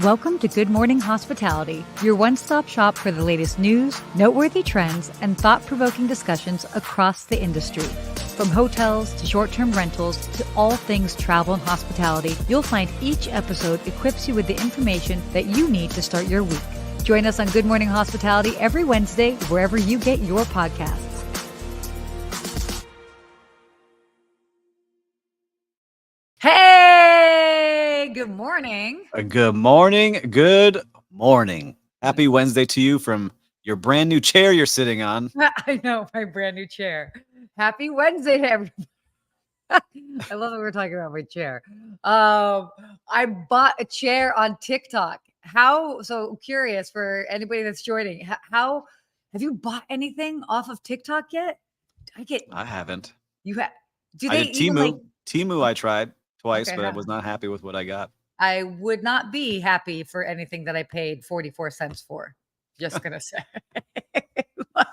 Welcome to Good Morning Hospitality, your one-stop shop for the latest news, noteworthy trends, and thought-provoking discussions across the industry. From hotels to short-term rentals to all things travel and hospitality, you'll find each episode equips you with the information that you need to start your week. Join us on Good Morning Hospitality every Wednesday, wherever you get your podcasts. Hey, good morning. Good morning. Good morning. Happy Wednesday to you from your brand new chair you're sitting on. I know, my brand new chair. Happy Wednesday to everybody. I love that we're talking about my chair. I bought a chair on TikTok. So curious for anybody that's joining. How have you bought anything off of TikTok yet? I haven't. You have? Do I they did even Temu. Temu I tried twice, Okay, but I was not happy with what I got. I would not be happy for anything that I paid 44 cents for. Just gonna say. But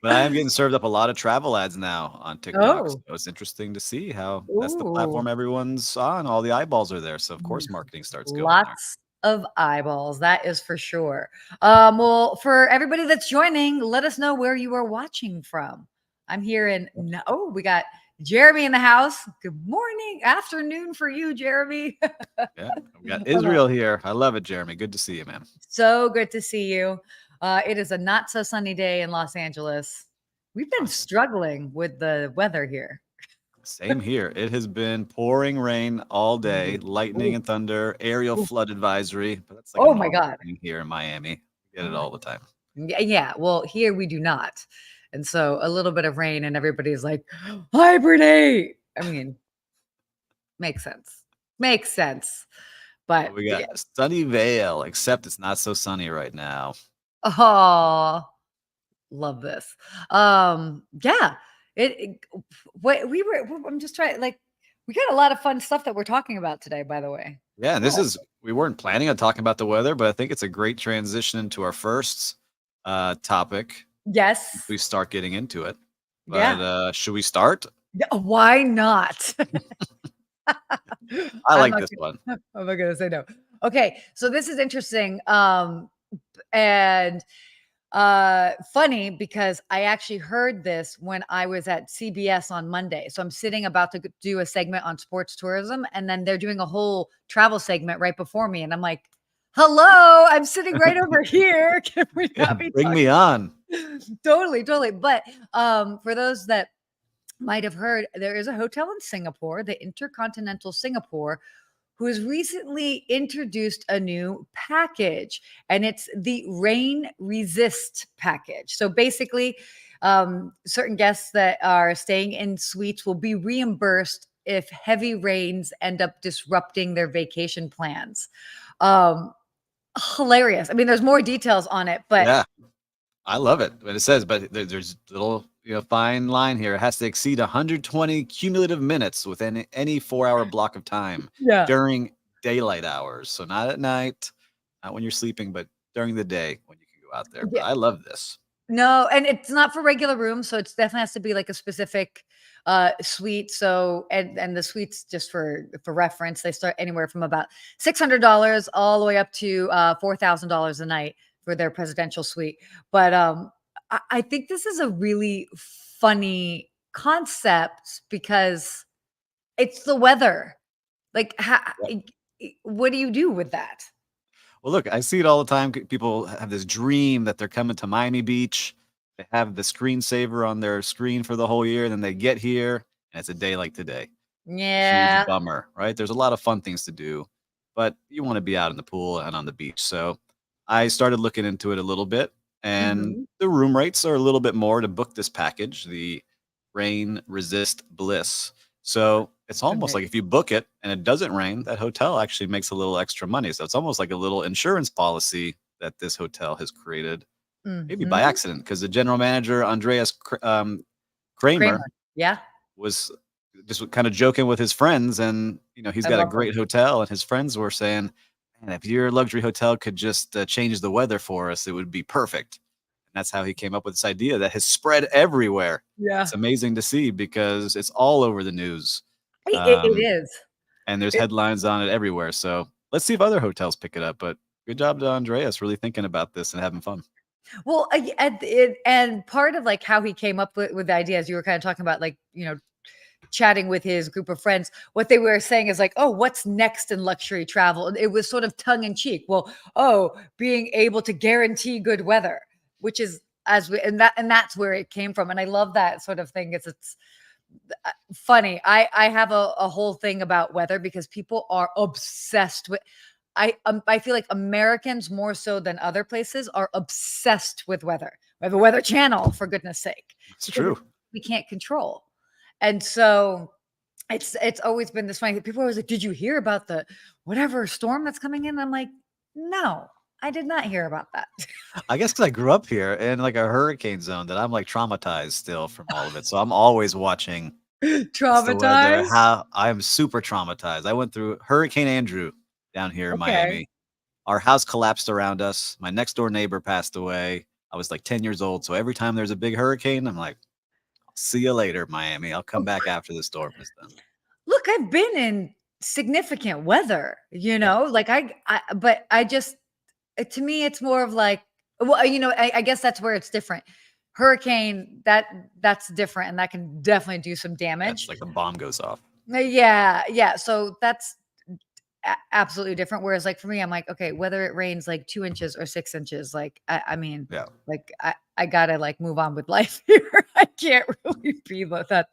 I am getting served up a lot of travel ads now on TikTok. So it's interesting to see how that's the platform everyone's on. All the eyeballs are there. So of course marketing starts going there. Lots of eyeballs, that is for sure. Well, for everybody that's joining, let us know where you are watching from. I'm here in we got Jeremy in the house. Good morning, afternoon for you, Jeremy. Yeah, we got Israel here. I love it, Jeremy. Good to see you, man. So good to see you. It is a not so sunny day in Los Angeles. We've been struggling with the weather here. Same here. It has been pouring rain all day, lightning and thunder, aerial flood advisory. But that's like oh my God, here in Miami, we get it all the time. Yeah. Well, here we do not. And so a little bit of rain and everybody's like, hibernate. I mean, makes sense. Makes sense. But we got Sunnyvale, except it's not so sunny right now. Oh, love this. Yeah. I'm just trying, we got a lot of fun stuff that we're talking about today, by the way. Yeah, and we weren't planning on talking about the weather, but I think it's a great transition into our first topic. Yes. We start getting into it. But should we start? Why not? I like this one. I'm not gonna say no. Okay, so this is interesting. And funny because I actually heard this when I was at CBS on Monday. So I'm sitting about to do a segment on sports tourism, and then they're doing a whole travel segment right before me. And I'm like, hello, I'm sitting right over here. Can we not be Bring me on. Totally. But for those that might have heard, there is a hotel in Singapore, the InterContinental Singapore, who has recently introduced a new package, and it's the Rain Resist package. So basically, certain guests that are staying in suites will be reimbursed if heavy rains end up disrupting their vacation plans. Hilarious. I mean, there's more details on it, but yeah, I love it. But it says, but there's little fine line here. It has to exceed 120 cumulative minutes within any 4-hour block of time during daylight hours. So not at night, not when you're sleeping, but during the day when you can go out there. But I love this. No, and it's not for regular rooms, so it definitely has to be like a specific suite. So and the suites, just for reference, they start anywhere from about $600 all the way up to $4,000 a night for their presidential suite. But I think this is a really funny concept because it's the weather. Like, what do you do with that? Well, look, I see it all the time. People have this dream that they're coming to Miami Beach. They have the screensaver on their screen for the whole year. And then they get here and it's a day like today. Yeah. Huge bummer, right? There's a lot of fun things to do, but you want to be out in the pool and on the beach. So I started looking into it a little bit, and the room rates are a little bit more to book this package, the Rain Resist Bliss. So it's almost like if you book it and it doesn't rain, that hotel actually makes a little extra money. So it's almost like a little insurance policy that this hotel has created, maybe by accident, because the general manager, Andreas Kramer, was just kind of joking with his friends. And, he's got a great hotel, and his friends were saying, man, if your luxury hotel could just change the weather for us, it would be perfect. And that's how he came up with this idea that has spread everywhere. Yeah. It's amazing to see because it's all over the news. It is. And there's headlines on it everywhere. So let's see if other hotels pick it up. But good job to Andreas really thinking about this and having fun. Well, and part of like how he came up with the ideas you were kind of talking about, like, chatting with his group of friends, what they were saying is like, oh, what's next in luxury travel? And it was sort of tongue in cheek. Well, oh, being able to guarantee good weather, which is and that's where it came from. And I love that sort of thing. It's funny. I have a whole thing about weather because people are obsessed with. I feel like Americans more so than other places are obsessed with weather. We have a weather channel, for goodness sake, It's because true. we can't control. And so it's always been this funny. People are always like, "Did you hear about the whatever storm that's coming in?" I'm like, "No, I did not hear about that." I guess because I grew up here in like a hurricane zone that I'm like traumatized still from all of it. So I'm always watching what's the weather, Traumatized. how I'm super traumatized. I went through Hurricane Andrew down here in Okay. Miami. Our house collapsed around us. My next door neighbor passed away. I was like 10 years old. So every time there's a big hurricane, I'm like, see you later, Miami. I'll come back after the storm is done. Look, I've been in significant weather, Yeah. like but I just, to me, it's more of like, well, I guess that's where it's different. Hurricane, that's different, and that can definitely do some Yeah. It's damage. like a bomb goes off. Yeah, yeah. So that's absolutely different. Whereas, like for me, I'm like, okay, whether it rains like 2 inches or 6 inches, like I mean, Yeah. like I gotta like move on with life here. I can't really be like that.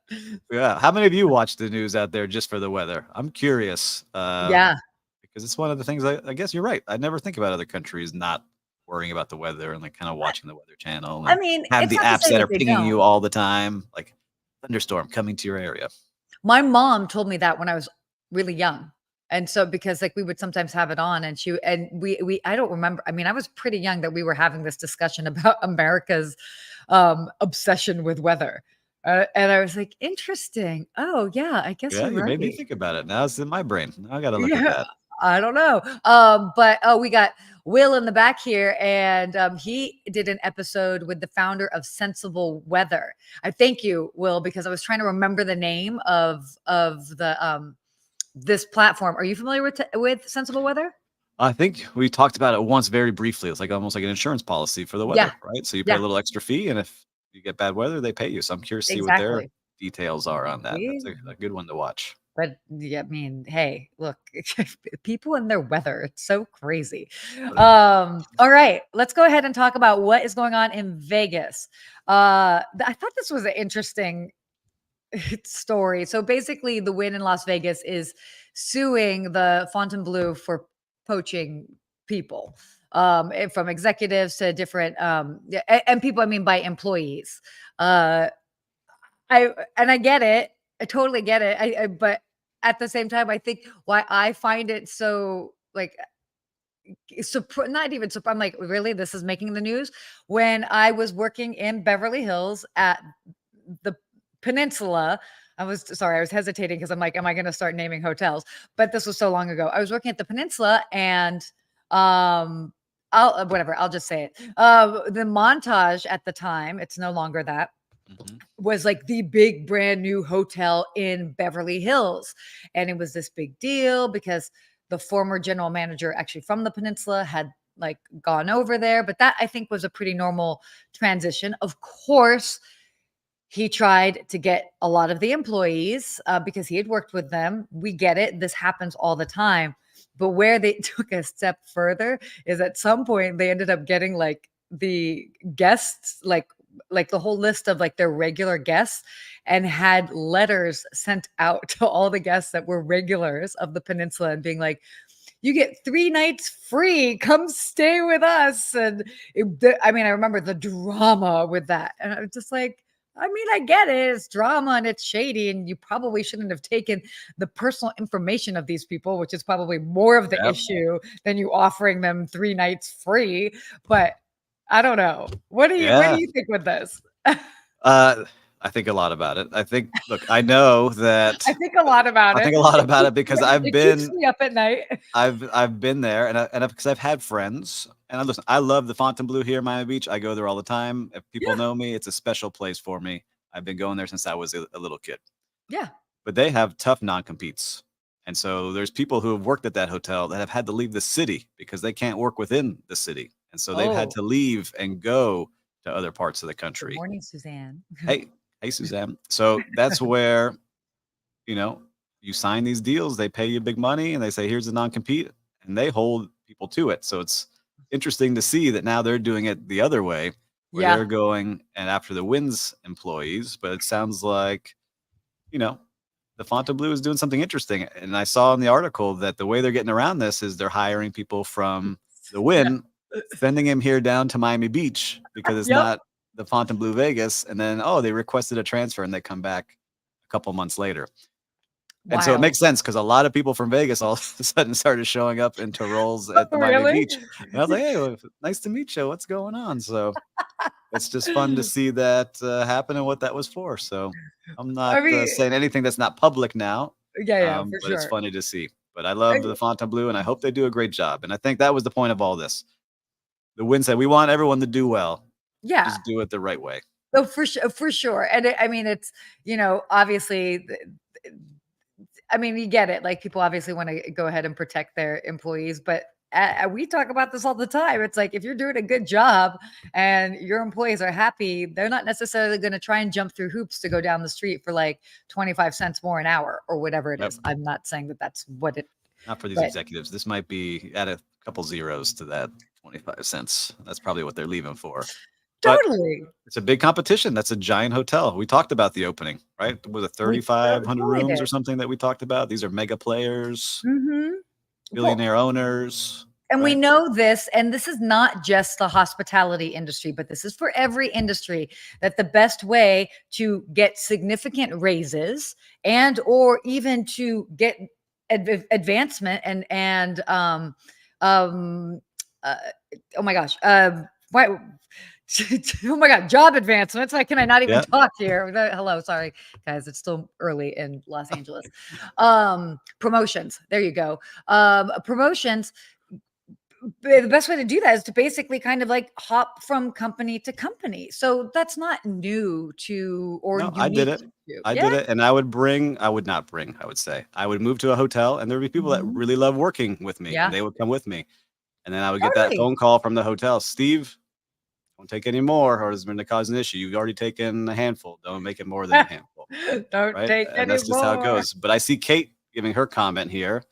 Yeah. How many of you watch the news out there just for the weather? I'm curious. Yeah. Because it's one of the things I guess you're right. I never think about other countries not worrying about the weather and like kind of watching the Weather Channel I and mean, have it's the not to apps say that that are they pinging don't. you all the time, like thunderstorm coming to your area. My mom told me that when I was really young. And so because like we would sometimes have it on and we I don't remember. I mean, I was pretty young that we were having this discussion about America's obsession with weather. And I was like, interesting. Oh yeah, I guess Yeah, you're you made me right. think about it. Now it's in my brain. Now I got to look at Yeah, that. I don't know. But oh, we got Will in the back here, and he did an episode with the founder of Sensible Weather. I thank you, Will, because I was trying to remember the name of the this platform. Are you familiar with Sensible Weather? I think we talked about it once very briefly. It's like almost like an insurance policy for the Yeah, weather, right? So you pay a yeah, little extra fee, and if you get bad weather, they pay you. So I'm curious to see what their exactly. details are on that. That's See? a good one to watch. But yeah, I mean, hey, look, people and their weather, it's so crazy. All right, let's go ahead and talk about what is going on in Vegas. I thought this was an interesting story. So basically, the Wynn in Las Vegas is suing the Fontainebleau for poaching people, from executives to different, yeah, and people. I mean, by employees. Uh, I get it. I totally get it. But at the same time, I think why I find it so like not even I'm like, really, this is making the news. When I was working in Beverly Hills at the Peninsula, I was sorry, I was hesitating because I'm like, am I going to start naming hotels? But this was so long ago. I was working at the Peninsula, and whatever, I'll just say it. The Montage at the time, it's no longer that, Mhm. was like the big brand new hotel in Beverly Hills. And it was this big deal because the former general manager, actually from the Peninsula, had like gone over there. But that, I think, was a pretty normal transition. Of course, he tried to get a lot of the employees, because he had worked with them. We get it. This happens all the time. But where they took a step further is at some point they ended up getting like the guests, like the whole list of like their regular guests, and had letters sent out to all the guests that were regulars of the Peninsula and being like, you get 3 nights free. Come stay with us. And I mean, I remember the drama with that. And I was just like, I mean, I get it. It's drama and it's shady. And you probably shouldn't have taken the personal information of these people, which is probably more of the Yep. issue than you offering them 3 nights free. But I don't know. What do Yeah. you think with this? Uh, I think a lot about it. I think, look, I know that I think a lot about I it. think a lot about it because It keeps me up at night. I've been there and because I've had friends and listen, I love the Fontainebleau here in Miami Beach. I go there all the time. If people Yeah. know me, it's a special place for me. I've been going there since I was a little kid. Yeah. But they have tough non-competes. And so there's people who have worked at that hotel that have had to leave the city because they can't work within the city. And so they've had Oh, to leave and go to other parts of the good country. morning, Suzanne. Hey, hey, Suzanne. So that's where, you know, you sign these deals, they pay you big money and they say, here's a non-compete, and they hold people to it. So it's interesting to see that now they're doing it the other way, where Yeah. they're going and after the Wynn's employees. But it sounds like, you know, the Fontainebleau is doing something interesting. And I saw in the article that the way they're getting around this is they're hiring people from the Yeah. Wynn, sending him here down to Miami Beach because it's Yep. not the Fontainebleau Vegas. And then, oh, they requested a transfer and they come back a couple months later. And so it Wild. makes sense because a lot of people from Vegas all of a sudden started showing up into roles at the Miami Really? Beach. And I was like, hey, well, nice to meet you. What's going on? So it's just fun to see that happen and what that was for. So I'm I not mean, saying anything that's not public now, yeah, for but it's sure. funny to see. But I love the Fontainebleau and I hope they do a great job. And I think that was the point of all this. The Win said, we want everyone to do well, Yeah. just do it the right way. Oh, for sure. And I mean, it's, obviously, I mean, you get it. Like people obviously want to go ahead and protect their employees, but we talk about this all the time. It's like if you're doing a good job and your employees are happy, they're not necessarily going to try and jump through hoops to go down the street for like 25 cents more an hour or whatever it Yep. is. I'm not saying that that's what it. Not for these But executives. This might be add a couple zeros to that 25 cents. That's probably what they're leaving for. But totally, it's a big competition. That's a giant hotel. We talked about the opening, right? Was it we 3,500 totally rooms did. or something that we talked about? These are mega players, Well, billionaire owners, and we right? know this, and this is not just the hospitality industry, but this is for every industry, that the best way to get significant raises and or even to get advancement and um uh, oh my gosh, why oh my god, job advancements. Why can I not even Yeah. talk here? Hello, sorry guys, it's still early in Los Angeles. Promotions, there you go. Promotions, the best way to do that is to basically kind of like hop from company to company. So that's not new to or No, I did unique it. to you. I Yeah. did it. And I would not bring, I would say. I would move to a hotel and there would be people that Mhm. really love working with me and Yeah. they would come with me. And then I would get that Totally. phone call from the hotel. Steve, don't take any more or it's going to cause an issue. You've already taken a handful. Don't make it more than a handful. Don't Right? take And any that's just how it more. goes. But I see Kate giving her comment here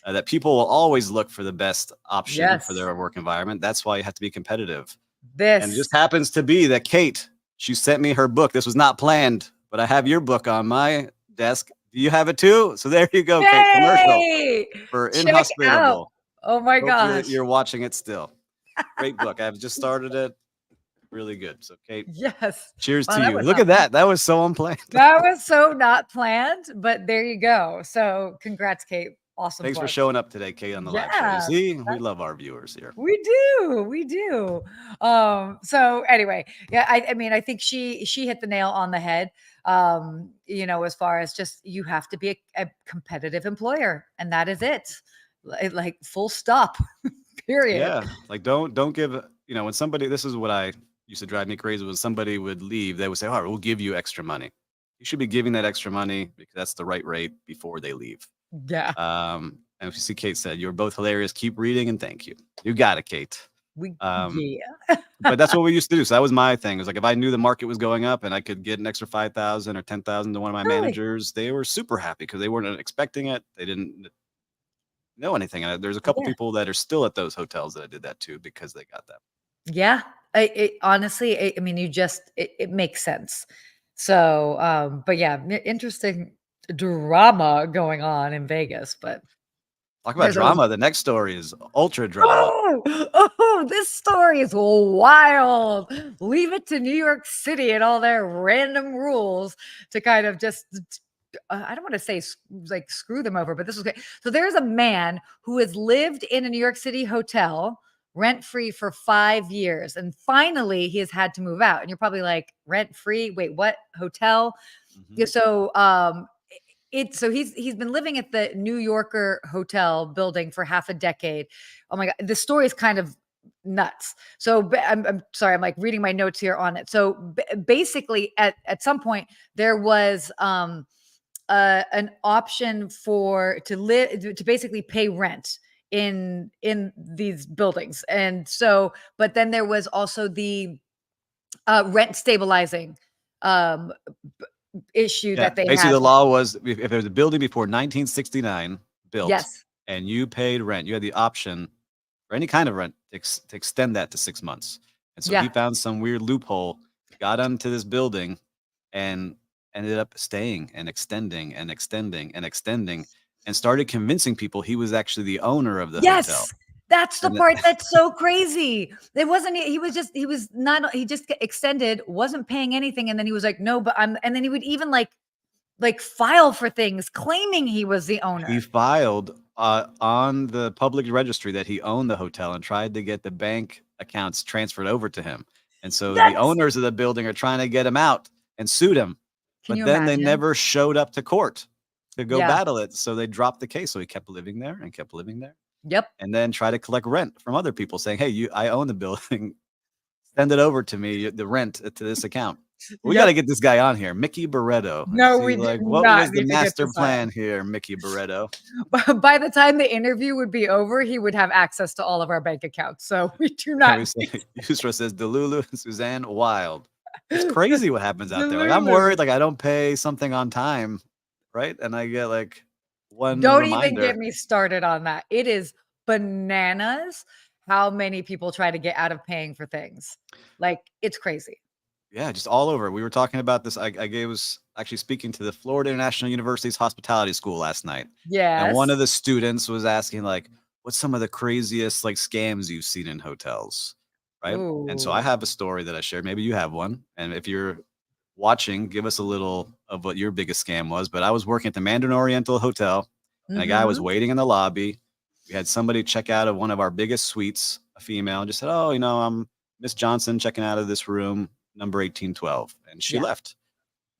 that people will always look for the best option for Yes. their work environment. That's why you have to be competitive. And it This. just happens to be that Kate, she sent me her book. This was not planned, but I have your book on my desk. Do you have it too? So there you go, Kate. Commercial Yay! for Check out. Inhospitable. Oh my Hope gosh. you're watching it still. Great book. I've just started it. Really good. So, Kate, Yes. cheers Wow, to that you. was Look not at that. That was so unplanned. that was so not planned, but there you go. So congrats, Kate. Awesome Thanks for book. showing up today, Kate, on the live show. You Yeah. see, we love our viewers here. We do, we do. So anyway, yeah, I mean, I think she hit the nail on the head. As far as just you have to be a competitive employer, and that is it. Like full stop. Period. Yeah, like don't give when somebody this is what I used to drive me crazy when somebody would leave, they would say, "All right, we'll give you extra money." You should be giving that extra money because that's the right rate before they leave. Yeah, And if you see Kate said, "You're both hilarious. Keep reading and thank you." You got it, Kate. yeah. But that's what we used to do. So that was my thing. It was like if I knew the market was going up and I could get an extra 5,000 or 10,000 to one of my Totally. managers, they were super happy because they weren't expecting it. They didn't know anything. And there's a couple Yeah. people that are still at those hotels that I did that to because they got that. Yeah. Honestly, I mean, it makes sense. So, but yeah, interesting drama going on in Vegas, but Talk about there's always drama. The next story is ultra drama. oh, oh, this story is wild. Leave it to New York City and all their random rules to kind of just I don't want to say like screw them over, but this is okay. So there's a man who has lived in a New York City hotel rent free for 5 years, and finally he has had to move out. And you're probably like, rent free? Wait, what? Hotel? Mhm. Yeah, so he's been living at the New Yorker hotel building for half a decade. Oh my god, the story is kind of nuts. So I'm sorry, I'm like reading my notes here on it. So basically, at some point there was an option to basically pay rent in these buildings. And so, but then there was also the rent stabilizing um issue Yeah, that they basically had. the law was if there's a building before 1969 built Yes. and you paid rent, you had the option for any kind of rent to extend that to 6 months. And so he Yeah. found some weird loophole, got onto this building, and ended up staying and extending and extending and extending, and started convincing people he was actually the owner of the hotel. Yes. That's the And then part that's so crazy. It wasn't he was not he just extended, wasn't paying anything, and then he was like, "No, but I'm," and then he would even like file for things claiming he was the he owner. filed, on the public registry that he owned the hotel and tried to get the bank accounts transferred over to him. And so the That's owners of the building are trying to get him out and sued him, Can but you then they imagine? never showed up to court to go Yeah. battle it, so they dropped the case, so he kept living there and kept living there, Yep. and then try to collect rent from other people saying, "Hey, I own the building, send it over to me, the rent to this account." We gotta Yep. get this guy on here, Mickey Barretto, and No, see, we do like, what not was the need to get master this on. plan here, Mickey Barretto? By the time the interview would be over, he would have access to all of our bank accounts. So we do Yeah, not we say need Yusra says Delulu and Suzanne wild. It's crazy what happens out there. Like, I'm Delulu. worried, like, I don't pay something on time, right? And I get, like, one Don't even get reminder. me started on that. It is bananas how many people try to get out of paying for things. Like, it's crazy. Yeah, just all over. We were talking about this. Was actually speaking to the Florida International University's hospitality school last night. And one of Yes. the students was asking, like, what's some of the craziest, like, scams you've seen in hotels? Right. And so I Ooh. have a story that I shared. Maybe you have one. And if you're watching, give us a little of what your biggest scam was. But I was working at the Mandarin Oriental Hotel, and a guy was Mhm. waiting in the lobby. We had somebody check out of one of our biggest suites, a female, and just said, "Oh, I'm Miss Johnson checking out of this room, number 1812." And she Yeah. left.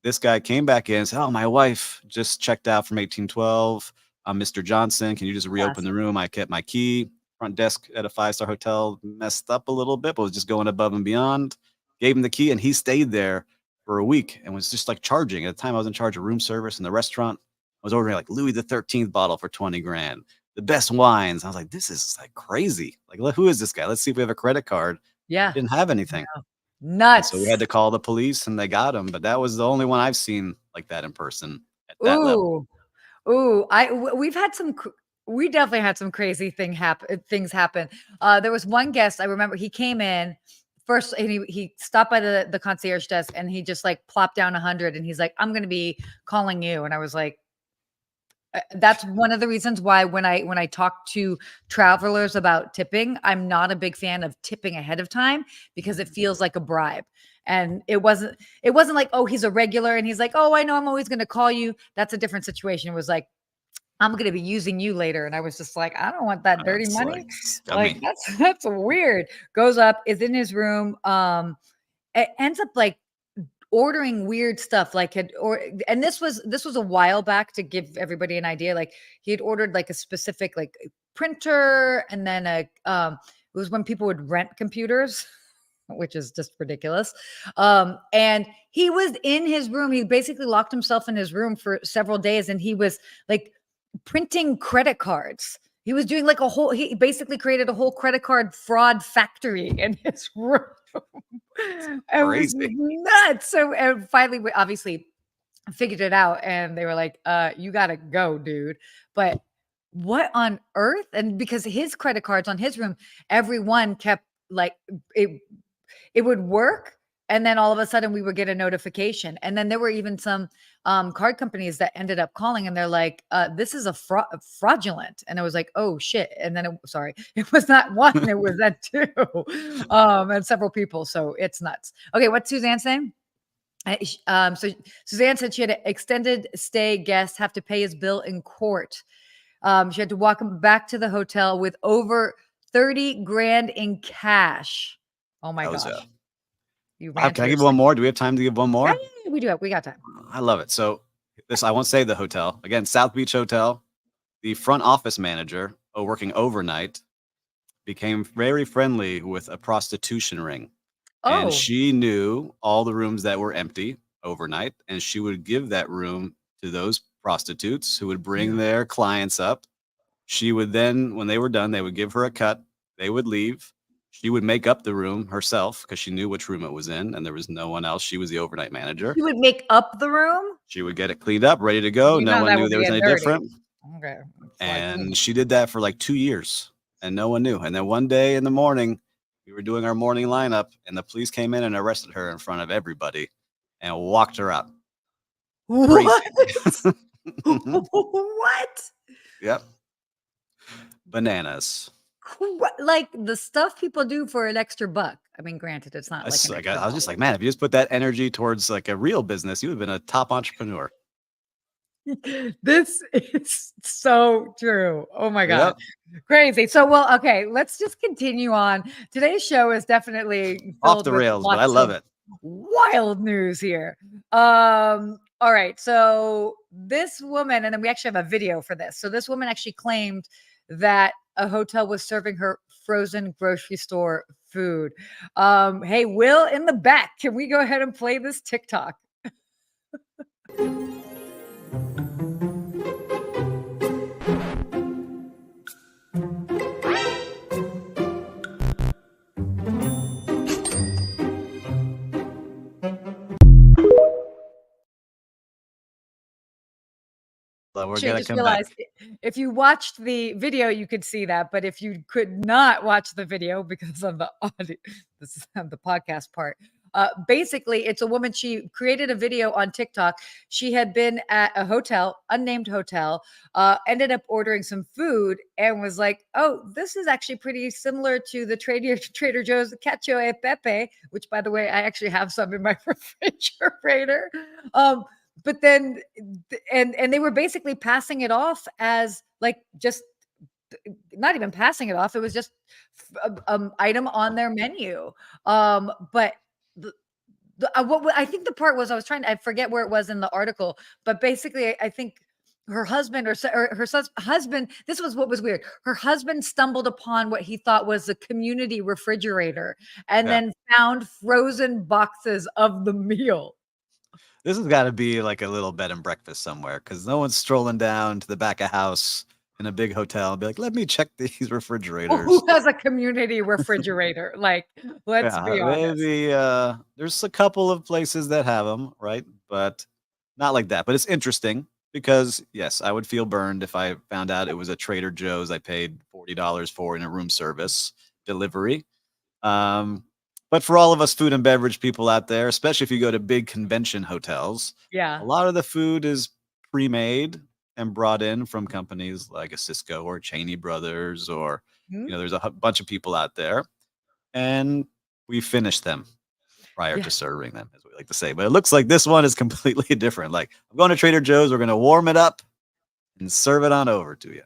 This guy came back in and said, "Oh, my wife just checked out from 1812. I'm Mr. Johnson. Can you just reopen the Classic. room? I kept my key." Front desk at a five-star hotel messed up a little bit, but was just going above and beyond. Gave him the key, and he stayed there for a week and was just like charging. At the time, I was in charge of room service in the restaurant. I was ordering like Louis the 13th bottle for 20 grand, the best wines. I was like, this is like crazy. Like, who is this guy? Let's see if we have a credit card. Yeah. Didn't have anything. And so we had Nuts. to call the police and they got him, but that was the only one I've seen like that in person at that level. Ooh. Ooh, we've had we definitely had some crazy things happen. There was one guest I remember. He came in first, and he stopped by the concierge desk, and he just like plopped down 100, and he's like, "I'm gonna be calling you," and I was like, that's one of the reasons why when I talk to travelers about tipping, I'm not a big fan of tipping ahead of time because it feels like a bribe. And it wasn't like, oh, he's a regular and he's like, oh, I know I'm always going to call you. That's a different situation. It was like, I'm going to be using you later. And I was just like, I don't want that dirty That's like money. Like scummy. that's weird. Goes up, is in his room. It ends up like ordering weird stuff like had or and this was a while back to give everybody an idea. Like he had ordered like a specific like printer, and then it was when people would rent computers, which is just ridiculous. And he was in his room. He basically locked himself in his room for several days, and he was like printing credit cards. He was doing like he basically created a whole credit card fraud factory in his room. It was Crazy. nuts. So and finally, we obviously figured it out, and they were like, you gotta go, dude." But what on earth? And because his credit cards on his room, everyone kept like it would work, and then all of a sudden we would get a notification. And then there were even some card companies that ended up calling, and they're like, this is a fraudulent. And it was like, oh shit. And then sorry, it was not one, it was that two. And several people. So it's nuts. Okay, what's Suzanne saying? So Suzanne said she had an extended stay guest have to pay his bill in court. She had to walk him back to the hotel with over 30 grand in cash. Oh my How's that? gosh. You Wow, ran can to I your give one sink. more? Do we have time to give one Yeah, more? we do we got time. I love it. So this, I won't say the hotel. Again, South Beach Hotel. The front office manager, working overnight, became very friendly with a prostitution ring. And Oh, she knew all the rooms that were empty overnight, and she would give that room to those prostitutes who would bring their clients up. She would then, when they were done, they would give her a cut. They would leave. She would make up the room herself because she knew which room it was in, and there was no one else. She was the overnight manager. You would make up the room? She would get it cleaned up, ready to go. You No know one that knew would there be was a any dirty. different. Okay. And she did that for like 2 years, and no one knew. And then one day in the morning, we were doing our morning lineup, and the police came in and arrested her in front of everybody and walked her out. What? Mhm. What? Yep. Bananas. Like the stuff people do for an extra buck. I mean, granted, it's not like an extra I was just buck. like, man, if you just put that energy towards like a real business, you would have been a top entrepreneur. This is so true. Oh my God. Yep. Crazy. So, well, okay, let's just continue on. Today's show is definitely Off filled the with rails, but I lots love of it. wild news here. All right. So this woman, and then we actually have a video for this. So this woman actually claimed that a hotel was serving her frozen grocery store food. Hey, Will in the back, can we go ahead and play this TikTok? We're Actually, I gonna just come back. realized if you watched the video, you could see that. But if you could not watch the video because of the audio, this is the podcast part. Basically, it's a woman. She created a video on TikTok. She had been at a hotel, unnamed hotel, ended up ordering some food and was like, "Oh, this is actually pretty similar to the Trader Joe's cacio e pepe," which, by the way, I actually have some in my refrigerator. But then and they were basically passing it off as like just not even passing it off. It was just item on their menu. But what I think the part was I forget where it was in the article, but basically I think her husband or her husband, this was what was weird. Her husband stumbled upon what he thought was a community refrigerator and Yeah. then found frozen boxes of the meal. This has got to be like a little bed and breakfast somewhere because no one's strolling down to the back of house in a big hotel and be like, let me check these refrigerators. Who has a community refrigerator? Like, let's Yeah, be honest. maybe there's a couple of places that have them, right? But not like that. But it's interesting because yes, I would feel burned if I found out it was a Trader Joe's I paid $40 for in a room service delivery. Um, but for all of us food and beverage people out there, especially if you go to big convention hotels, a Yeah. lot of the food is pre-made and brought in from companies like a Cisco or Cheney Brothers, or Mhm. there's a bunch of people out there, and we finish them prior Yeah. to serving them, as we like to say. But it looks like this one is completely different. Like, I'm going to Trader Joe's, we're going to warm it up and serve it on over to you.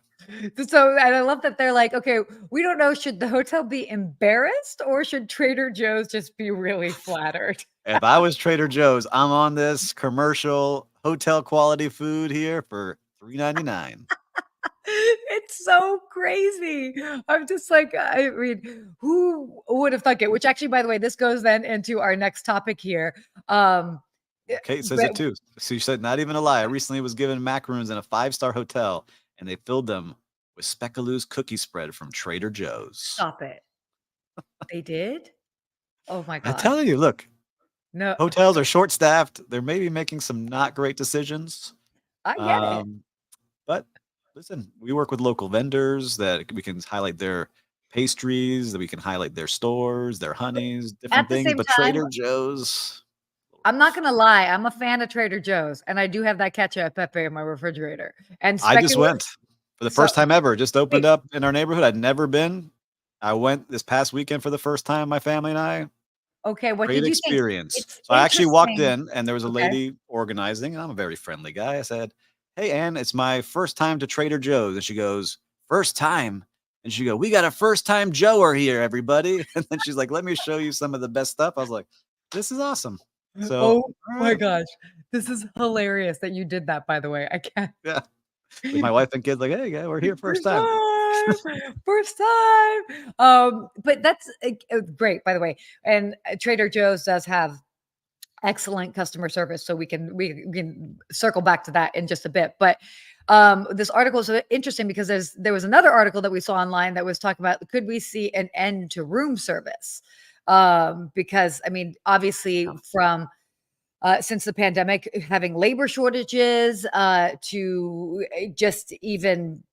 So, and I love that they're like, okay, we don't know, should the hotel be embarrassed or should Trader Joe's just be really flattered? If I was Trader Joe's, I'm on this commercial hotel quality food here for $3.99. It's so crazy. I'm just like, I mean, who would have thought it? Which actually, by the way, this goes then into our next topic here. Well, Kate says But it too. She said, not even a lie. I recently was given macaroons in a 5-star hotel, and they filled them with Speckaloos cookie spread from Trader Joe's. stop it. They did? Oh my I'm gosh. telling you, look, No, hotels are short staffed. They're maybe making some not great decisions. I get it. Um, but listen, we work with local vendors that we can highlight their pastries, that we can highlight their stores, their honeys, different At the things. same But time, Trader Joe's, I'm not gonna lie, I'm a fan of Trader Joe's, and I do have that cacio e pepe in my refrigerator. And I just specular went for the so first time ever. Just opened wait, up in our neighborhood. I'd never been. I went this past weekend for the first time, my family and I. okay, what Great did you think? experience. It's So I actually walked interesting. in and there was a Okay. lady organizing, and I'm a very friendly guy. I said, "Hey, Ann, it's my first time to Trader Joe's." And she goes, "First time?" And she go, "We got a first time Joer here, everybody." And then she's like, "Let me show you some of the best stuff." I was like, "This is awesome." So, Oh all my right. gosh. This is hilarious that you did that, by the way. I can't Yeah. With my wife and kids, like, "Hey, yeah, we're here first first time." time, first time. But that's great, by the way. And Trader Joe's does have excellent customer service. So we can circle back to that in just a bit. But this article is interesting because there was another article that we saw online that was talking about, could we see an end to room service? Because I mean, obviously from since the pandemic, having labor shortages to just even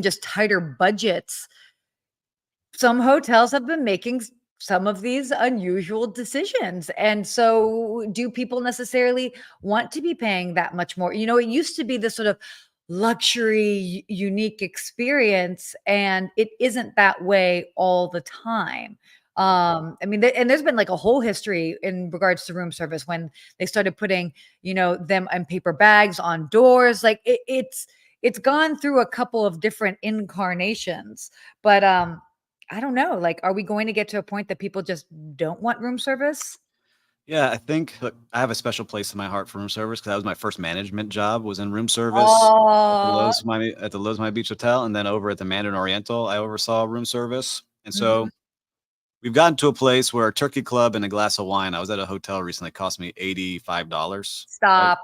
just tighter budgets, some hotels have been making some of these unusual decisions. And so, do people necessarily want to be paying that much more? You know, it used to be this sort of luxury, unique experience, and it isn't that way all the time. I mean, and there's been like a whole history in regards to room service when they started putting, them in paper bags on doors. Like it's gone through a couple of different incarnations, but I don't know. Like, are we going to get to a point that people just don't want room service? Yeah, I think look, I have a special place in my heart for room service because that was my first management job was in room service Oh, At the Lowe's Miami Beach Hotel, and then over at the Mandarin Oriental, I oversaw room service. And mhm. so we've gotten to a place where a turkey club and a glass of wine. I was at a hotel recently, cost me $85, right? Stop.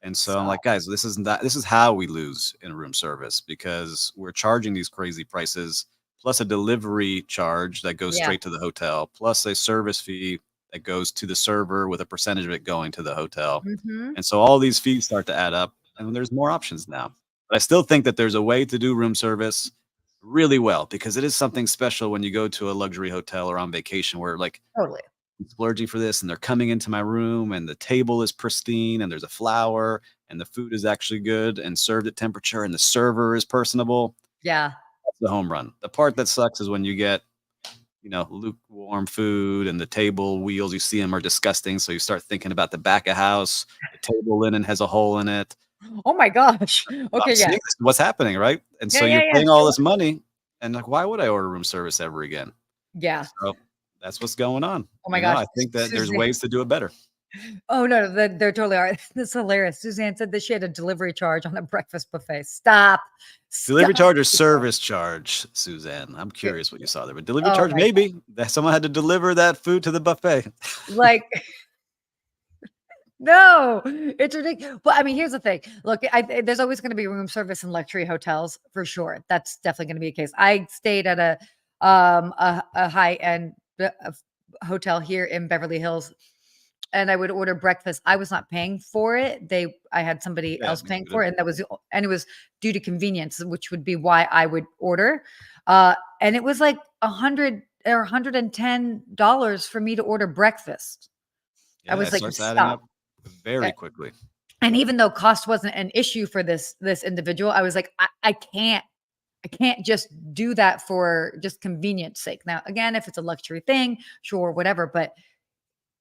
And so I'm Stop. like, guys, this is how we lose in room service because we're charging these crazy prices plus a delivery charge that goes Yeah. straight to the hotel, plus a service fee that goes to the server with a percentage of it going to the hotel. Mhm. And so all these fees start to add up and there's more options now. But I still think that there's a way to do room service really well because it is something special when you go to a luxury hotel or on vacation where like Totally. splurging for this and they're coming into my room and the table is pristine and there's a flower and the food is actually good and served at temperature and the server is personable. Yeah. That's the home run. The part that sucks is when you get, lukewarm food and the table wheels, you see them are disgusting. So you start thinking about the back of house, the table linen has a hole in it. Oh my gosh. I'm Okay, seeing yeah. this, what's happening, right? And Yeah, so yeah, you're yeah, paying all sure. this money and like, why would I order room service ever again? Yeah. So that's what's going on. Oh my gosh. I think that there's Suzanne. ways to do it better. Oh, no, there totally are. That's hilarious. Suzanne said that she had a delivery charge on a breakfast buffet. Stop. Delivery Stop. charge or service charge, Suzanne? I'm curious what you saw there, but delivery Oh charge, my god. maybe that someone had to deliver that food to the buffet. Like, no, it's ridiculous. Well, I mean, here's the thing. Look, there's always going to be room service in luxury hotels for sure. That's definitely going to be a case. I stayed at a high end hotel here in Beverly Hills, and I would order breakfast. I was not paying for it. I had somebody Yeah, else paying for included. it, and and it was due to convenience, which would be why I would order. And it was like $110 for me to order breakfast. I Yeah, was it like, starts adding stop. up very quickly. And even though cost wasn't an issue for this individual, I was like, I can't just do that for just convenience sake. Now, again, if it's a luxury thing, sure, whatever, but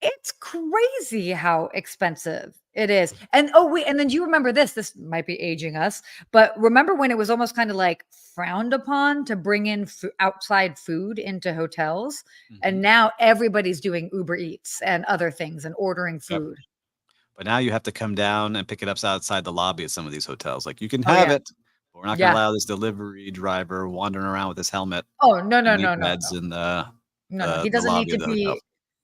it's crazy how expensive it is. And oh wait, and then do you remember this might be aging us, but remember when it was almost kind of like frowned upon to bring in outside food into hotels? And Mhm. now everybody's doing Uber Eats and other things and ordering Yep. food. But now you have to come down and pick it up outside the lobby at some of these hotels. Like, you can Oh have yeah. it, but we're not gonna Yeah. allow this delivery driver wandering around with his helmet Oh, no, and no, knee no, no, pads no. in No, no, the lobby of the hotel.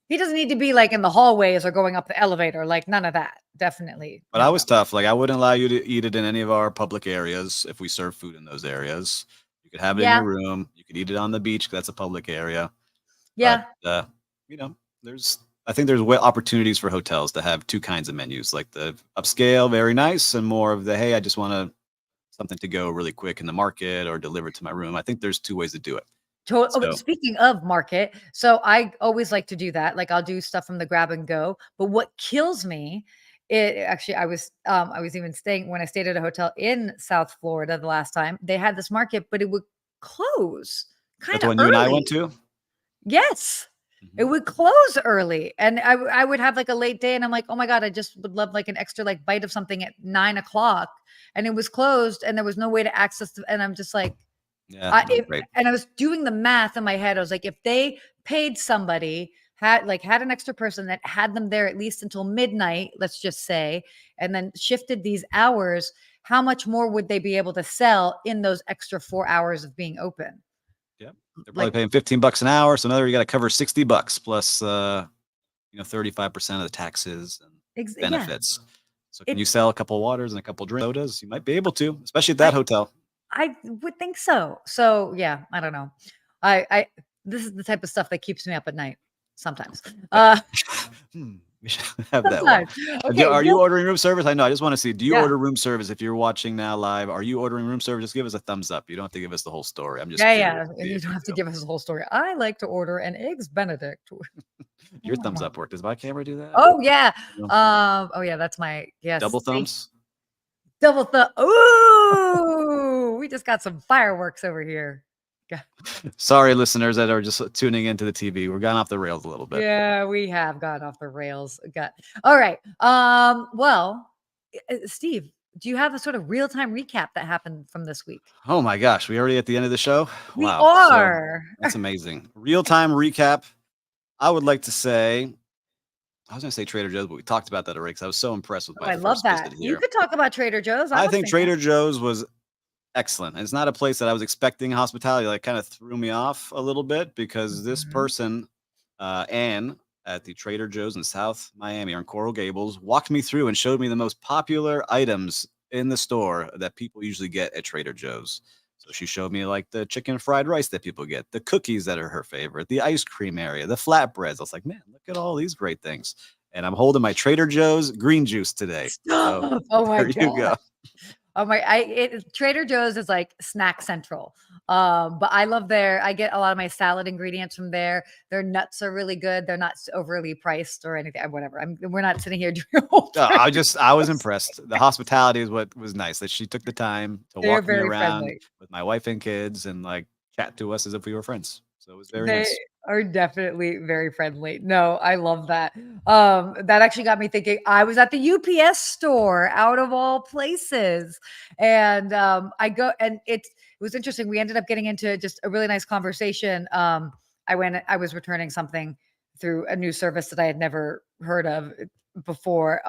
he doesn't need to be, like, in the hallways or going up the elevator, like, none of that. Definitely. But No, I no. was tough, like, I wouldn't allow you to eat it in any of our public areas if we serve food in those areas. You could have it in Yeah, your room, you could eat it on the beach 'cause that's a public area, but, yeah. you know, I think there's opportunities for hotels to have 2 kinds of menus, like the upscale, very nice, and more of the, "Hey, I just wanna something to go really quick in the market or delivered to my room." I think there's 2 ways to do it. Oh, So speaking of market, so I always like to do that, like, I'll do stuff from the grab and go, but what kills me, it actually, I was even staying when I stayed at a hotel in South Florida the last time, they had this market, but it would close that's the kinda one you and I went early. to? Yes. It Mhm. would close early, and I would have, like, a late day, and I'm like, "Oh my god, I just would love, like, an extra, like, bite of something at 9 o'clock," and it was closed, and there was no way to access the and I'm just like, Yeah, I not if great. and I was doing the math in my head, I was like, "If they paid somebody, had an extra person that had them there at least until midnight, let's just say, and then shifted these hours, how much more would they be able to sell in those extra 4 hours of being open?" Yep. They're probably Like, paying $15 an hour, so another you gotta cover $60 plus, 35% of the taxes and Yeah. benefits. So can It you sell a couple waters and a couple drink sodas? You might be able to, especially at I that hotel. I would think so. So, yeah, I don't know. I this is the type of stuff that keeps me up at night sometimes. Yeah. Uh, We should have that one. sometimes. Okay, Are you real ordering room service? I know. I just want to see. Do you yeah. order room service if you're watching now live? Are you ordering room service? Just give us a thumbs up. You don't have to give us the whole story. I'm just Yeah, curious yeah, to and see you if don't you have to do. give us the whole story. I like to order an eggs benedict. Your thumbs up work. Does my camera do that? Oh, yeah. No. Oh, yeah, that's my yes, Double thank thumbs? double thumb. Ooh, we just got some fireworks over here. Ga Sorry, listeners that are just tuning into the TV. We're gone off the rails a little bit. Yeah, we have gone off the rails. Got all right. Well, Steve, do you have a sort of real-time recap that happened from this week? Oh my gosh, we already at the end of the show? We Wow. So are. that's amazing. Real-time recap. I would like to say, I was gonna say Trader Joe's, but we talked about that already because I was so impressed with Oh, my I love first that. visit You here. could talk about Trader Joe's. I'm I a think fan. Trader Joe's was excellent. It's not a place that I was expecting hospitality. Like, kind of threw me off a little bit because this Mhm. person, Anne, at the Trader Joe's in South Miami on Coral Gables, walked me through and showed me the most popular items in the store that people usually get at Trader Joe's. So she showed me like the chicken fried rice that people get, the cookies that are her favorite, the ice cream area, the flatbreads. I was like, man, look at all these great things. And I'm holding my Trader Joe's green juice today. So Stop. Oh my there you god. go. Oh my Trader Joe's is like snack central. But I love I get a lot of my salad ingredients from there. Their nuts are really good. They're not overly priced or anything, whatever. We're not sitting here doing a whole Trader I was Joe's. impressed. The hospitality is what was nice, that she took the time to They're walk me very around friendly. with my wife and kids and, like, chat to us as if we were friends. So it was very They nice. are definitely very friendly. No, I love that. That actually got me thinking. I was at the UPS store out of all places. And it was interesting. We ended up getting into just a really nice conversation. I was returning something through a new service that I had never heard of before.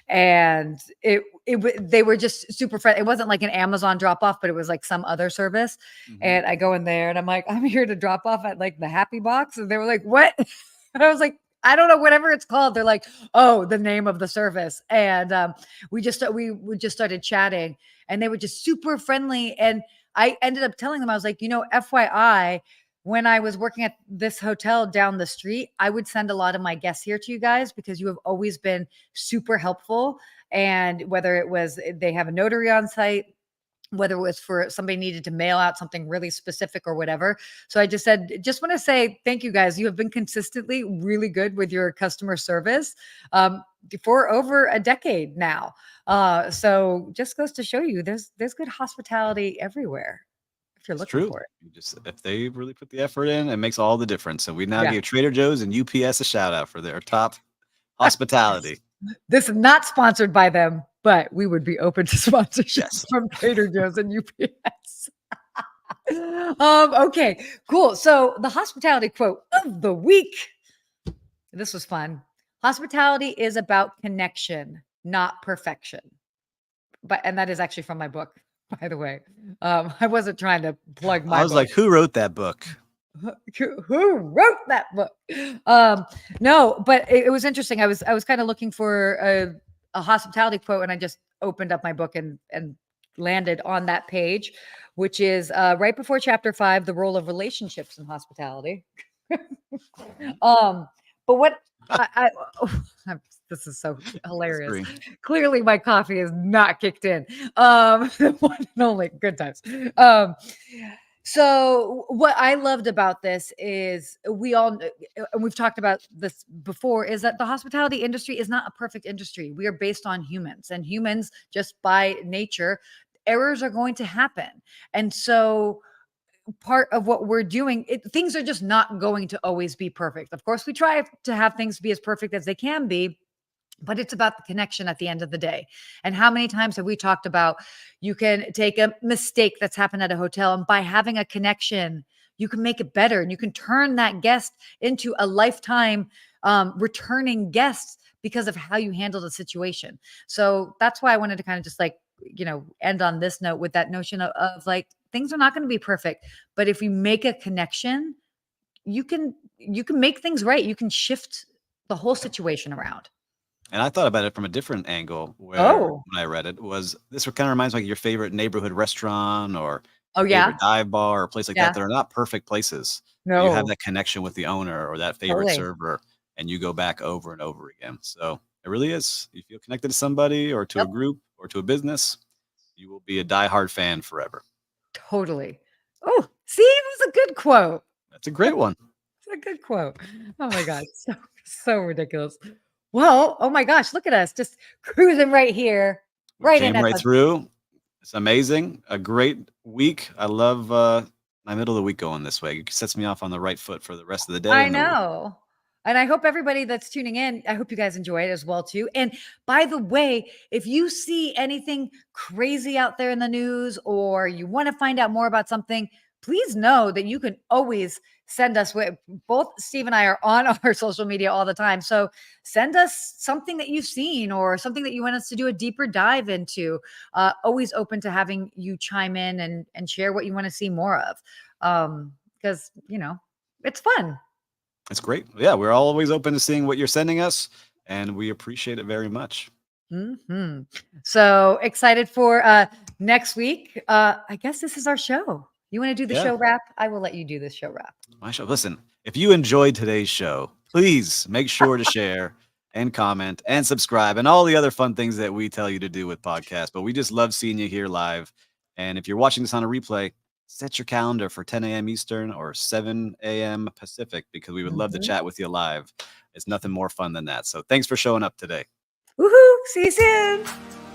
And they were just super friendly. It wasn't like an Amazon drop off, but it was like some other service. Mhm. And I go in there and I'm like, I'm here to drop off at like the Happy Box. And they were like, what? And I was like, I don't know, whatever it's called. They're like, oh, the name of the service. And we just started chatting and they were just super friendly. And I ended up telling them, I was like, FYI, when I was working at this hotel down the street, I would send a lot of my guests here to you guys because you have always been super helpful. And whether it was they have a notary on site, whether it was for somebody needed to mail out something really specific or whatever. So I just said, just want to say thank you guys. You have been consistently really good with your customer service for over a decade now. So just goes to show you there's good hospitality everywhere if you're It's looking true. for it. You just if they really put the effort in, it makes all the difference. So we now Yeah. gave Trader Joe's and UPS a shout out for their top hospitality. This is not sponsored by them, but we would be open to sponsorships Yes. from Trader Joe's and UPS. Okay, cool. So the hospitality quote of the week. This was fun. Hospitality is about connection, not perfection. And that is actually from my book, by the way. I wasn't trying to plug I my was book. like, who wrote that book? Who wrote that book? No, but it was interesting. I was kind of looking for a hospitality quote, and I just opened up my book and landed on that page, which is right before chapter 5, the role of relationships in hospitality. Mhm. um, but what oh, this is so hilarious. Screen. Clearly, my coffee is not kicked in. The one and only good times. So what I loved about this is and we've talked about this before, is that the hospitality industry is not a perfect industry. We are based on humans, and humans, just by nature, errors are going to happen. And so part of what we're doing, things are just not going to always be perfect. Of course, we try to have things be as perfect as they can be, but it's about the connection at the end of the day. And how many times have we talked about you can take a mistake that's happened at a hotel, and by having a connection, you can make it better and you can turn that guest into a lifetime returning guest because of how you handled the situation. So that's why I wanted to kind of just like, end on this note with that notion of like, things are not going to be perfect, but if you make a connection, you can make things right. You can shift the whole situation around. And I thought about it from a different angle where Oh, when I read it was this kind of reminds me like your favorite neighborhood restaurant or oh your favorite yeah, dive bar or a place like that. yeah. They're not perfect places, but you have No, that connection with the owner or that favorite totally. server and you go back over and over again. So it really is. You feel connected to somebody or to a Yep, group or to a business, you will be a diehard fan forever. totally. Oh, see, it was a good quote. That's a great one. It's a good quote. Oh my god, so ridiculous. Well, oh my gosh, look at us just cruising right here, We right in came at right the. through. It's amazing. A great week. I love my middle of the week going this way. It sets me off on the right foot for the rest of the day I and the week. know. And I hope everybody that's tuning in, I hope you guys enjoy it as well too. And by the way, if you see anything crazy out there in the news or you want to find out more about something, please know that you can always send us with both Steve and I are on our social media all the time. So send us something that you've seen or something that you want us to do a deeper dive into. Always open to having you chime in and share what you want to see more of. Because it's fun. It's great. Yeah, we're always open to seeing what you're sending us, and we appreciate it very much. So excited for next week. I guess this is our show. You want to do the Yeah, show wrap? I will let you do this show wrap. my show. Listen, if you enjoyed today's show, please make sure to share and comment and subscribe and all the other fun things that we tell you to do with podcasts. But we just love seeing you here live. And if you're watching this on a replay, set your calendar for 10 a.m. Eastern or 7 a.m. Pacific because we would love to Mhm. chat with you live. It's nothing more fun than that. So thanks for showing up today. Woohoo! See you soon.